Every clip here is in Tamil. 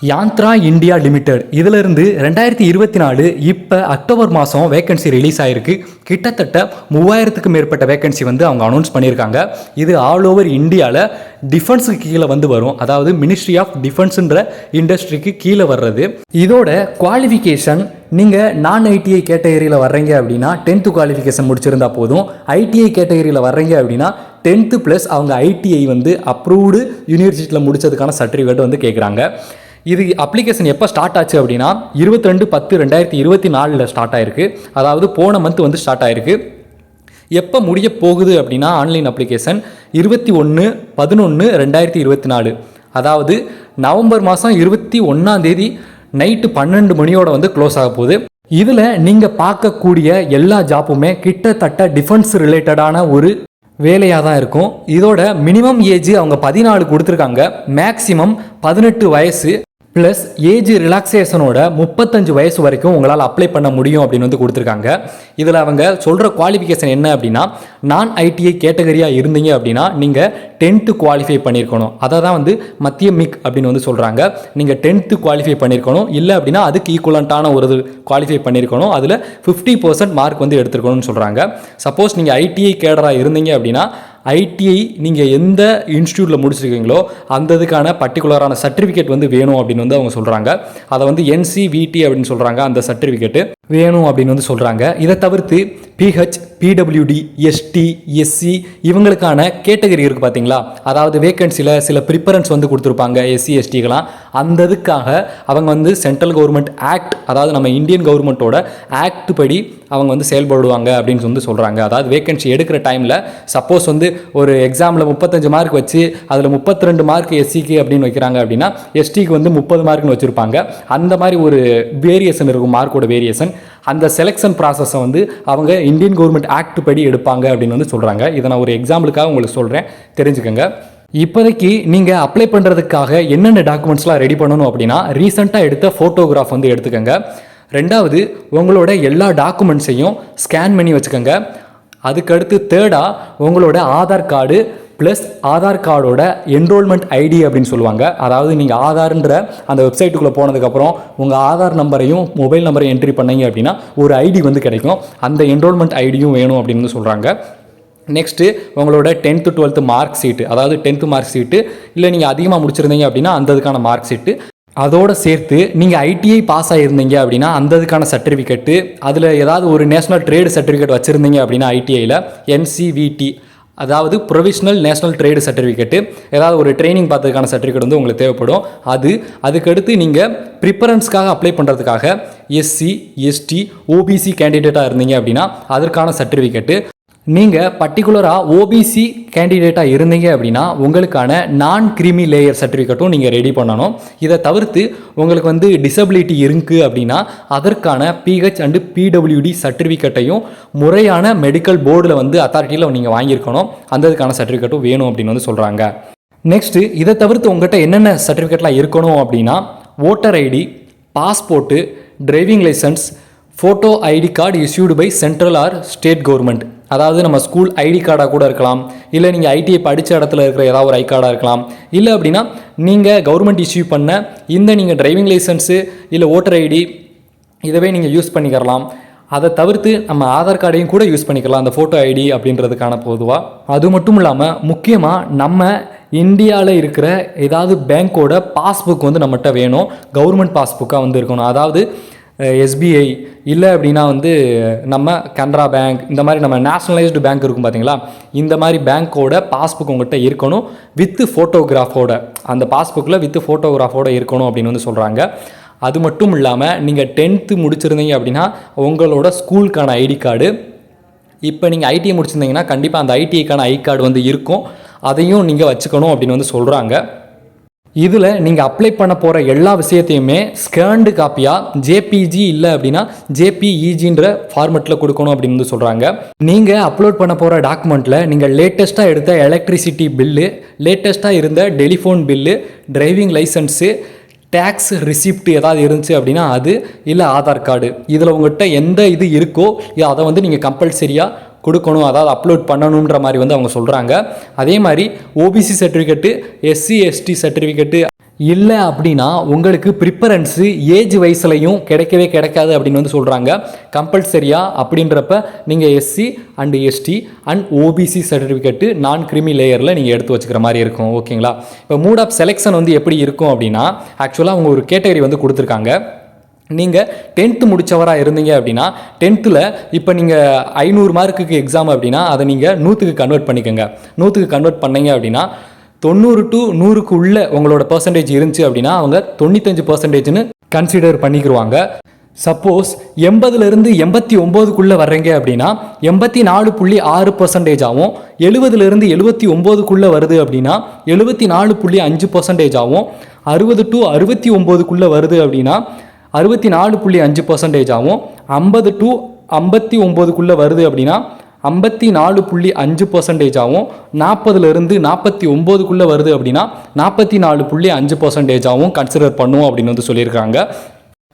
யாந்த்ரா இந்தியா லிமிடெட் இதிலிருந்து 2024 இப்போ அக்டோபர் மாதம் வேகன்சி ரிலீஸ் ஆகிருக்கு. கிட்டத்தட்ட 3000க்கு மேற்பட்ட வேகன்சி வந்து அவங்க அனௌன்ஸ் பண்ணியிருக்காங்க. இது ஆல் ஓவர் இந்தியாவில் டிஃபென்ஸுக்கு கீழே வந்து வரும். அதாவது மினிஸ்ட்ரி ஆஃப் டிஃபென்ஸுன்ற இண்டஸ்ட்ரிக்கு கீழே வர்றது. இதோட குவாலிஃபிகேஷன் நீங்கள் நான் ஐடிஐ கேட்டகரியில் வர்றீங்க அப்படின்னா 10th குவாலிஃபிகேஷன் முடிச்சிருந்தா போதும். ஐடிஐ கேட்டகரியில் வர்றீங்க அப்படின்னா 10th ப்ளஸ் அவங்க ஐடிஐ வந்து அப்ரூவ்டு யூனிவர்சிட்டியில் முடித்ததுக்கான சர்டிஃபிகேட் வந்து கேட்குறாங்க. இது அப்ளிகேஷன் எப்போ ஸ்டார்ட் ஆச்சு அப்படின்னா 22/10/2024 ஸ்டார்ட் ஆயிருக்கு. அதாவது போன மந்த் வந்து ஸ்டார்ட் ஆயிருக்கு. எப்போ முடிய போகுது அப்படின்னா ஆன்லைன் அப்ளிகேஷன் 21/11/2024, அதாவது நவம்பர் மாதம் 21 நைட்டு 12 மணியோட வந்து க்ளோஸ் ஆக போகுது. இதில் நீங்கள் பார்க்கக்கூடிய எல்லா ஜாப்புமே கிட்டத்தட்ட டிஃபென்ஸ் ரிலேட்டடான ஒரு வேலையாக தான் இருக்கும். இதோட மினிமம் ஏஜ் அவங்க 14 கொடுத்துருக்காங்க. மேக்ஸிமம் 18 வயசு ப்ளஸ் ஏஜ் ரிலாக்ஸேஷனோட 35 வயசு வரைக்கும் உங்களால் அப்ளை பண்ண முடியும் அப்படின்னு வந்து கொடுத்துருக்காங்க. இதில் அவங்க சொல்கிற குவாலிஃபிகேஷன் என்ன அப்படின்னா, நான் ஐடிஐ கேட்டகரியாக இருந்தீங்க அப்படின்னா நீங்கள் 10th குவாலிஃபை பண்ணியிருக்கணும். அதை தான் வந்து மத்திய மிக் அப்படின்னு வந்து சொல்கிறாங்க. நீங்கள் 10th குவாலிஃபை பண்ணியிருக்கணும். இல்லை அப்படின்னா அதுக்கு ஈக்குவலண்ட்டான ஒரு குவாலிஃபை பண்ணியிருக்கணும். அதில் 50% மார்க் வந்து எடுத்துருக்கணும்னு சொல்கிறாங்க. சப்போஸ் நீங்கள் ஐடிஐ கேடராக இருந்தீங்க அப்படின்னா ஐடிஐ நீங்கள் எந்த இன்ஸ்டியூட்டில் முடிச்சிருக்கீங்களோ அந்த இதுக்கான பர்டிகுலரான சர்டிஃபிகேட் வந்து வேணும் அப்படின்னு வந்து அவங்க சொல்கிறாங்க. அதை வந்து NCVT அப்படின்னு சொல்கிறாங்க. அந்த சர்டிஃபிகேட்டு வேணும் அப்படின்னு வந்து சொல்கிறாங்க. இதை தவிர்த்து PH, PWD, ST, SC இவங்களுக்கான கேட்டகரி இருக்குது பார்த்தீங்களா. அதாவது வேகன்சியில் சில ப்ரிஃபரன்ஸ் வந்து கொடுத்துருப்பாங்க SC STக்கெலாம். அந்த இதுக்காக அவங்க வந்து சென்ட்ரல் கவர்மெண்ட் ஆக்ட், அதாவது நம்ம இந்தியன் கவர்மெண்ட்டோட ஆக்ட் படி அவங்க வந்து செயல்படுவாங்க அப்படின்னு வந்து சொல்கிறாங்க. அதாவது வேகன்சி எடுக்கிற டைமில் சப்போஸ் வந்து ஒரு எக்ஸாமில் 35 மார்க் வச்சு அதில் 32 மார்க் SCக்கு அப்படின்னு வைக்கிறாங்க அப்படின்னா STக்கு வந்து 30 மார்க்னு வச்சுருப்பாங்க. அந்த மாதிரி ஒரு வேரியேஷன் இருக்கும், மார்க்கோட வேரியேஷன். அந்த செலெக்ஷன் ப்ராசஸை வந்து அவங்க இந்தியன் கவர்மெண்ட் ஆக்ட் படி எடுப்பாங்க அப்படின்னு வந்து சொல்கிறாங்க. இதை நான் ஒரு எக்ஸாம்பிளுக்காக உங்களுக்கு சொல்கிறேன், தெரிஞ்சுக்கோங்க. இப்போதைக்கு நீங்கள் அப்ளை பண்ணுறதுக்காக என்னென்ன டாக்குமெண்ட்ஸ்லாம் ரெடி பண்ணணும் அப்படின்னா, ரீசெண்டாக எடுத்த ஃபோட்டோகிராஃப் வந்து எடுத்துக்கோங்க. ரெண்டாவது, உங்களோட எல்லா டாக்குமெண்ட்ஸையும் ஸ்கேன் பண்ணி வச்சுக்கோங்க. அதுக்கடுத்து தேர்டாக உங்களோட ஆதார் கார்டு ப்ளஸ் ஆதார் கார்டோட என்ரோல்மெண்ட் ஐடி அப்படின்னு சொல்லுவாங்க. அதாவது நீங்கள் ஆதார்ன்ற அந்த வெப்சைட்டுக்குள்ளே போனதுக்கப்புறம் உங்கள் ஆதார் நம்பரையும் மொபைல் நம்பரையும் என்ட்ரி பண்ணீங்க அப்படின்னா ஒரு ஐடி வந்து கிடைக்கும். அந்த என்ரோல்மெண்ட் ஐடியும் வேணும் அப்படின்னு சொல்கிறாங்க. நெக்ஸ்ட்டு உங்களோட 10th 12th மார்க் ஷீட்டு, அதாவது 10th மார்க் ஷீட்டு, இல்லை நீங்கள் அதிகமாக முடிச்சிருந்தீங்க அப்படின்னா அந்த இதுக்கான மார்க் ஷீட்டு, அதோடு சேர்த்து நீங்கள் ஐடிஐ பாஸ் ஆகிருந்தீங்க அப்படின்னா அந்த இதுக்கான சர்டிஃபிகேட்டு, அதில் ஏதாவது ஒரு நேஷனல் ட்ரேடு சர்டிஃபிகேட் வச்சுருந்தீங்க அப்படின்னா ஐடிஐயில் NCVT, அதாவது ப்ரொவிஷ்னல் நேஷனல் ட்ரேடு சர்டிஃபிகேட்டு, ஏதாவது ஒரு ட்ரைனிங் பார்த்ததுக்கான சர்டிஃபிகேட் வந்து உங்களுக்கு தேவைப்படும். அதுக்கடுத்து நீங்கள் ப்ரிஃபரன்ஸ்க்காக அப்ளை பண்ணுறதுக்காக SC ST OBC கேண்டிடேட்டாக இருந்தீங்க அப்படின்னா அதற்கான சர்டிஃபிகேட்டு, நீங்கள் பர்டிகுலராக OBC கேண்டிடேட்டாக இருந்தீங்க அப்படின்னா உங்களுக்கான நான் கிரீமி லேயர் சர்டிஃபிகேட்டும் நீங்கள் ரெடி பண்ணணும். இதை தவிர்த்து உங்களுக்கு வந்து டிசபிலிட்டி இருக்குது அப்படின்னா அதற்கான PH and PWD சர்டிஃபிகேட்டையும் முறையான மெடிக்கல் போர்டில் வந்து அத்தாரிட்டியில் நீங்கள் வாங்கியிருக்கணும். அந்த இதுக்கான சர்டிஃபிகேட்டும் வேணும் அப்படின்னு வந்து சொல்கிறாங்க. நெக்ஸ்ட்டு இதை தவிர்த்து உங்கள்கிட்ட என்னென்ன சர்டிஃபிகேட்லாம் இருக்கணும் அப்படின்னா, voter ID, passport, driving licence, photo ID card issued by central or state government, அதாவது நம்ம ஸ்கூல் ஐடி கார்டாக கூட இருக்கலாம், இல்லை நீங்கள் ஐடிஐ படித்த இடத்துல இருக்கிற ஏதாவது ஒரு ஐ கார்டாக இருக்கலாம், இல்லை அப்படின்னா நீங்கள் கவர்மெண்ட் இஷ்யூ பண்ண இந்த நீங்கள் டிரைவிங் லைசன்ஸு இல்லை ஓட்டர் ஐடி இதவே நீங்கள் யூஸ் பண்ணிக்கலாம். அதை தவிர்த்து நம்ம ஆதார் கார்டையும் கூட யூஸ் பண்ணிக்கலாம் அந்த ஃபோட்டோ ஐடி அப்படின்றதுக்கான பொதுவாக. அது மட்டும் இல்லாமல் முக்கியமாக நம்ம இந்தியாவில் இருக்கிற ஏதாவது பேங்க்கோட பாஸ்புக் வந்து நம்மகிட்ட வேணும். கவர்மெண்ட் பாஸ்புக்காக வந்து இருக்கணும். அதாவது SBI இல்லை அப்படின்னா வந்து நம்ம கனரா பேங்க், இந்த மாதிரி நம்ம நேஷ்னலைஸ்டு பேங்க் இருக்கும் பார்த்தீங்களா, இந்த மாதிரி பேங்க்கோட பாஸ்புக் உங்கள்கிட்ட இருக்கணும் வித்து ஃபோட்டோகிராஃபோட. அந்த பாஸ்புக்கில் வித்து ஃபோட்டோகிராஃபோட இருக்கணும் அப்படின்னு வந்து சொல்கிறாங்க. அது மட்டும் இல்லாமல் நீங்கள் 10th முடிச்சிருந்தீங்க அப்படின்னா உங்களோட ஸ்கூலுக்கான ஐடி கார்டு, இப்போ நீங்கள் ஐடிஐ முடிச்சிருந்தீங்கன்னா கண்டிப்பாக அந்த ஐடிஐக்கான ஐ கார்டு வந்து இருக்கும், அதையும் நீங்கள் வச்சுக்கணும் அப்படின்னு வந்து சொல்கிறாங்க. இதில் நீங்கள் அப்ளை பண்ண போகிற எல்லா விஷயத்தையுமே ஸ்கேன்டு காப்பியாக JPG இல்லை அப்படின்னா JPEGன்ற ஃபார்மெட்டில் கொடுக்கணும் அப்படின்னு வந்து சொல்கிறாங்க. நீங்கள் அப்லோட் பண்ண போகிற டாக்குமெண்ட்டில் நீங்கள் லேட்டஸ்ட்டாக எடுத்த எலக்ட்ரிசிட்டி பில்லு, லேட்டஸ்ட்டாக இருந்த telephone bill, driving licence, tax receipt ஏதாவது இருந்துச்சு அப்படின்னா அது, இல்லை ஆதார் கார்டு, இதில் உங்கள்கிட்ட எந்த இது இருக்கோ அதை வந்து நீங்கள் கம்பல்சரியாக கொடுக்கணும், அதாவது அப்லோட் பண்ணணுன்ற மாதிரி வந்து அவங்க சொல்கிறாங்க. அதே மாதிரி OBC certificate, SC ST certificate, இல்லை அப்படின்னா உங்களுக்கு ப்ரிஃபரன்ஸு ஏஜ் வயசுலையும் கிடைக்கவே கிடைக்காது அப்படின்னு வந்து சொல்கிறாங்க. கம்பல்சரியாக அப்படின்றப்ப நீங்கள் SC and ST and OBC certificate non creamy லேயரில் நீங்கள் எடுத்து வச்சுக்கிற மாதிரி இருக்கும். ஓகேங்களா? இப்போ மோட் ஆஃப் செலெக்ஷன் வந்து எப்படி இருக்கும் அப்படின்னா, ஆக்சுவலாக அவங்க ஒரு கேட்டகரி வந்து கொடுத்துருக்காங்க. நீங்கள் 10th முடித்தவராக இருந்தீங்க அப்படின்னா 10th இப்போ நீங்கள் 500 மார்க்குக்கு எக்ஸாம் அப்படின்னா அதை நீங்கள் 100க்கு கன்வெர்ட் பண்ணிக்கோங்க. 100க்கு கன்வெர்ட் பண்ணீங்க அப்படின்னா 90 to 100க்கு உள்ள உங்களோட பர்சன்டேஜ் இருந்துச்சு அப்படின்னா அவங்க 95%ன்னு கன்சிடர் பண்ணிக்கிடுவாங்க. சப்போஸ் 80லேருந்து 89க்குள்ளே வர்றீங்க அப்படின்னா 84.6% ஆகும். 70லேருந்து 79க்குள்ளே வருது அப்படின்னா 74.5% ஆகும். 60 to 69க்குள்ளே வருது அப்படின்னா 64.5% ஆகும். 50 to 59க்குள்ளே வருது அப்படின்னா 54.5% ஆகும். 40லேருந்து 49க்குள்ளே வருது அப்படின்னா 44.5% ஆகும் கன்சிடர் பண்ணுவோம் அப்படின்னு வந்து சொல்லியிருக்காங்க.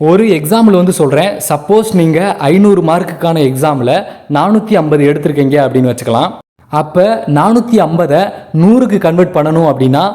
ஒரு எக்ஸாம்பிள் வந்து சொல்கிறேன். சப்போஸ் நீங்கள் 500 மார்க்குக்கான எக்ஸாமில் 450 எடுத்திருக்கீங்க அப்படின்னு வச்சுக்கலாம். அப்போ 450 100க்கு கன்வெர்ட் பண்ணணும் அப்படின்னா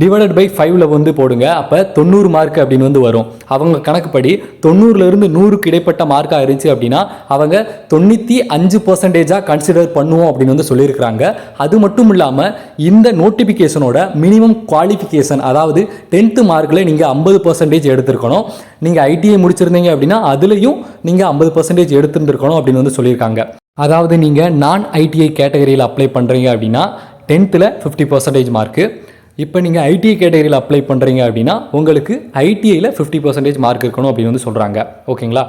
டிவைடட் பை 5ல் வந்து போடுங்க. அப்போ 90 மார்க் அப்படின்னு வந்து வரும். அவங்க கணக்குப்படி 90லேருந்து 100க்கு இடைப்பட்ட மார்க்காக இருந்துச்சு அப்படின்னா அவங்க 95%ஆக கன்சிடர் பண்ணுவோம் அப்படின்னு வந்து சொல்லியிருக்கிறாங்க. அது மட்டும் இல்லாமல் இந்த நோட்டிஃபிகேஷனோட மினிமம் குவாலிஃபிகேஷன், அதாவது 10th மார்க்கில் நீங்கள் 50% எடுத்திருக்கணும். நீங்கள் ஐடிஐ முடிச்சிருந்தீங்க அப்படின்னா அதுலேயும் நீங்கள் 50% எடுத்துருந்துருக்கணும் அப்படின்னு வந்து சொல்லியிருக்காங்க. அதாவது நீங்கள் நான் ஐடிஐ கேட்டகரியில் அப்ளை பண்ணுறீங்க அப்படின்னா 10th 50% மார்க்கு. இப்போ நீங்கள் ஐடிஐ கேட்டகரியில் அப்ளை பண்ணுறீங்க அப்படின்னா உங்களுக்கு ஐடிஐயில் 50% மார்க் இருக்கணும் அப்படின்னு வந்து சொல்கிறாங்க. ஓகேங்களா?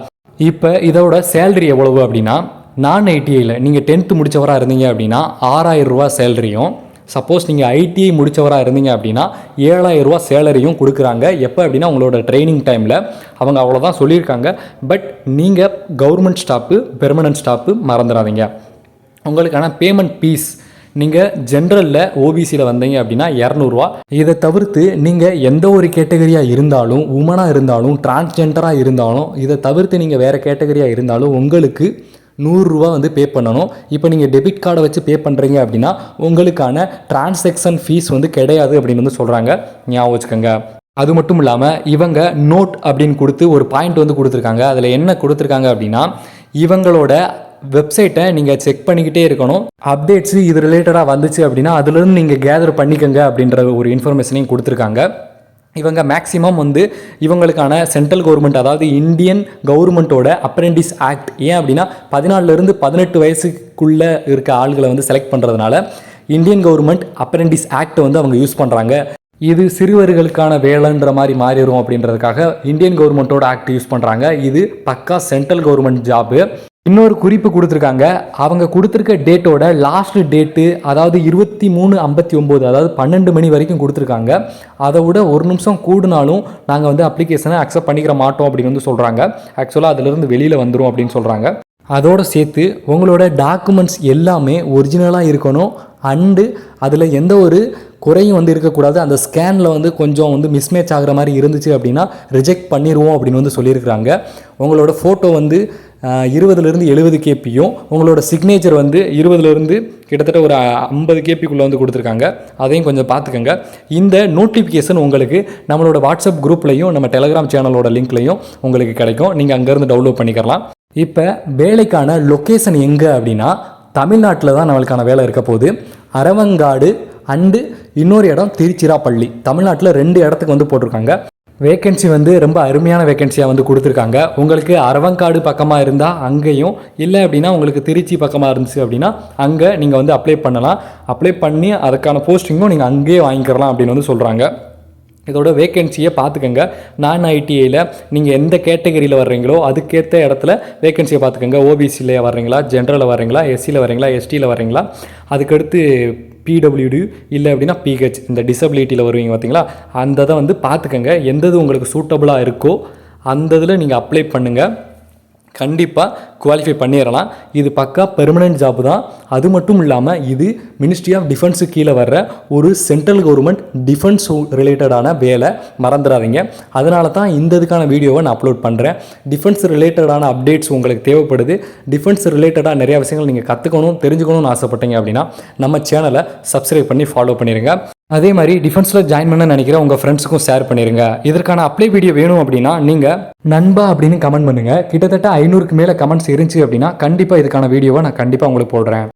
இப்போ இதோட சேலரி எவ்வளவு அப்படின்னா, நான் ஐடிஐயில் நீங்கள் 10th முடித்தவராக இருந்தீங்க அப்படின்னா 6000 ரூபா சேலரியும், சப்போஸ் நீங்கள் ஐடிஐ முடித்தவராக இருந்தீங்க அப்படின்னா 7000 ரூபா சேலரியும் கொடுக்குறாங்க. எப்போ அப்படின்னா உங்களோட ட்ரைனிங் டைமில். அவங்க அவ்வளோதான் சொல்லியிருக்காங்க. பட் நீங்கள் கவர்மெண்ட் ஸ்டாஃபு, பெர்மனன்ட் ஸ்டாஃபு மறந்துடாதீங்க. உங்களுக்கான பேமெண்ட் ஃபீஸ் நீங்கள் ஜென்ரலில் ஓபிசியில் வந்தீங்க அப்படின்னா 200 ரூபா. இதை தவிர்த்து நீங்கள் எந்த ஒரு கேட்டகரியாக இருந்தாலும், உமனாக இருந்தாலும், டிரான்ஸ்ஜெண்டராக இருந்தாலும், இதை தவிர்த்து நீங்கள் வேறு கேட்டகரியாக இருந்தாலும் உங்களுக்கு 100 ரூபா வந்து பே பண்ணணும். இப்போ நீங்கள் டெபிட் கார்டை வச்சு பே பண்ணுறீங்க அப்படின்னா உங்களுக்கான டிரான்சாக்ஷன் ஃபீஸ் வந்து கிடையாது அப்படின்னு வந்து சொல்கிறாங்க. ஞாபகம் வச்சுக்கோங்க. அது மட்டும் இல்லாமல் இவங்க நோட் அப்படின்னு கொடுத்து ஒரு பாயிண்ட் வந்து கொடுத்துருக்காங்க. அதில் என்ன கொடுத்துருக்காங்க அப்படின்னா, இவங்களோட வெப்சைட்டை நீங்கள் செக் பண்ணிக்கிட்டே இருக்கணும். அப்டேட்ஸு இது ரிலேட்டடாக வந்துச்சு அப்படின்னா அதுலேருந்து நீங்கள் கேதர் பண்ணிக்கங்க அப்படின்ற ஒரு இன்ஃபர்மேஷனையும் கொடுத்துருக்காங்க. இவங்க மேக்ஸிமம் வந்து இவங்களுக்கான சென்ட்ரல் கவர்மெண்ட், அதாவது இந்தியன் கவர்மெண்ட்டோட அப்ரெண்டிஸ் ஆக்ட், ஏன் அப்படின்னா 14லேருந்து 18 வயசுக்குள்ளே இருக்க ஆள்களை வந்து செலக்ட் பண்ணுறதுனால இந்தியன் கவர்மெண்ட் அப்ரெண்டிஸ் ஆக்ட் வந்து அவங்க யூஸ் பண்ணுறாங்க. இது சிறுவர்களுக்கான வேலைன்ற மாதிரி மாறிடும் அப்படின்றதுக்காக இந்தியன் கவர்மெண்ட்டோட ஆக்ட் யூஸ் பண்ணுறாங்க. இது பக்கா சென்ட்ரல் கவர்மெண்ட் ஜாபு. இன்னொரு குறிப்பு கொடுத்துருக்காங்க. அவங்க கொடுத்துருக்க டேட்டோட லாஸ்ட் டேட்டு, அதாவது 23:59, அதாவது 12 மணி வரைக்கும் கொடுத்துருக்காங்க. அதை விட ஒரு நிமிஷம் கூடுனாலும் நாங்கள் வந்து அப்ளிகேஷனை அக்செப்ட் பண்ணிக்கிற மாட்டோம் அப்படின்னு வந்து சொல்கிறாங்க. ஆக்சுவலாக அதிலிருந்து வெளியில் வந்துடும் அப்படின்னு சொல்கிறாங்க. அதோடு சேர்த்து உங்களோட டாக்குமெண்ட்ஸ் எல்லாமே ஒரிஜினலாக இருக்கணும். அண்டு அதில் எந்த ஒரு குறையும் வந்து இருக்கக்கூடாது. அந்த ஸ்கேனில் வந்து கொஞ்சம் வந்து மிஸ்மேட்ச் ஆகிற மாதிரி இருந்துச்சு அப்படின்னா ரிஜெக்ட் பண்ணிடுவோம் அப்படின்னு வந்து சொல்லியிருக்கிறாங்க. உங்களோட ஃபோட்டோ வந்து 20லேருந்து 70 கேபியும், உங்களோட சிக்னேச்சர் வந்து 20லேருந்து கிட்டத்தட்ட ஒரு 50 கேபிக்குள்ளே வந்து கொடுத்துருக்காங்க. அதையும் கொஞ்சம் பார்த்துக்கோங்க. இந்த நோட்டிஃபிகேஷன் உங்களுக்கு நம்மளோட வாட்ஸ்அப் குரூப்லையும் நம்ம டெலகிராம் சேனலோட லிங்க்லையும் உங்களுக்கு கிடைக்கும். நீங்கள் அங்கேருந்து டவுன்லோட் பண்ணிக்கலாம். இப்போ வேலைக்கான லொக்கேஷன் எங்கே அப்படின்னா தமிழ்நாட்டில் தான் நம்மளுக்கான வேலை இருக்க போகுது. அரவங்காடு அண்டு இன்னொரு இடம் திருச்சிராப்பள்ளி. தமிழ்நாட்டில் 2 இடத்துக்கு வந்து போட்டிருக்காங்க. வேக்கன்சி வந்து ரொம்ப அருமையான வேக்கன்சியாக வந்து கொடுத்துருக்காங்க. உங்களுக்கு அரவங்காடு பக்கமாக இருந்தால் அங்கேயும், இல்லை அப்படின்னா உங்களுக்கு திருச்சி பக்கமாக இருந்துச்சு அப்படின்னா அங்கே நீங்கள் வந்து அப்ளை பண்ணலாம். அப்ளை பண்ணி அதுக்கான போஸ்டிங்கும் நீங்கள் அங்கேயே வாங்கிக்கிறலாம் அப்படின்னு வந்து சொல்கிறாங்க. இதோட வேக்கன்சியை பார்த்துக்கோங்க. நான் ஐடிஐயில் நீங்கள் எந்த கேட்டகரியில் வர்றீங்களோ அதுக்கேற்ற இடத்துல வேக்கன்சியை பார்த்துக்கோங்க. ஓபிசியில் வர்றீங்களா, ஜென்ரலில் வர்றீங்களா, எஸ்சியில் வர்றீங்களா, எஸ்டியில் வர்றீங்களா, அதுக்கடுத்து பிடபிள்யூடி இல்லை அப்படின்னா பிஹெச், இந்த டிசபிலிட்டியில் வருவீங்க பார்த்தீங்களா, அந்த இதை வந்து பார்த்துக்கோங்க. எந்தது உங்களுக்கு சூட்டபுளாக இருக்கோ அந்த இதில் நீங்கள் அப்ளை பண்ணுங்கள். கண்டிப்பாக குவாலிஃபை பண்ணிடலாம். இது பக்கா பெர்மனன்ட் ஜாப் தான். அது மட்டும் இல்லாமல் இது மினிஸ்ட்ரி ஆஃப் டிஃபென்ஸுக்கு கீழே வர்ற ஒரு சென்ட்ரல் கவர்மெண்ட் டிஃபென்ஸ் ரிலேட்டடான வேலை, மறந்துடாதீங்க. அதனால தான் இந்த இதுக்கான வீடியோவை நான் அப்லோட் பண்ணுறேன். டிஃபென்ஸ் ரிலேட்டடான அப்டேட்ஸ் உங்களுக்கு தேவைப்படுது. டிஃபென்ஸ் ரிலேட்டடாக நிறையா விஷயங்கள் நீங்கள் கற்றுக்கணும், தெரிஞ்சுக்கணும்னு ஆசைப்பட்டீங்க அப்படின்னா நம்ம சேனலை சப்ஸ்கிரைப் பண்ணி ஃபாலோ பண்ணிடுங்க. அதே மாதிரி டிஃபென்ஸில் ஜாயின் பண்ண நினைக்கிற உங்கள் ஃப்ரெண்ட்ஸுக்கும் ஷேர் பண்ணிடுங்க. இதற்கான அப்ளை வீடியோ வேணும் அப்படின்னா நீங்கள் நண்பா அப்படின்னு கமெண்ட் பண்ணுங்கள். கிட்டத்தட்ட 500க்கு மேலே கமெண்ட்ஸ் இருந்துச்சு அப்படின்னா கண்டிப்பாக இதுக்கான வீடியோவை நான் கண்டிப்பாக உங்களுக்கு போடுறேன்.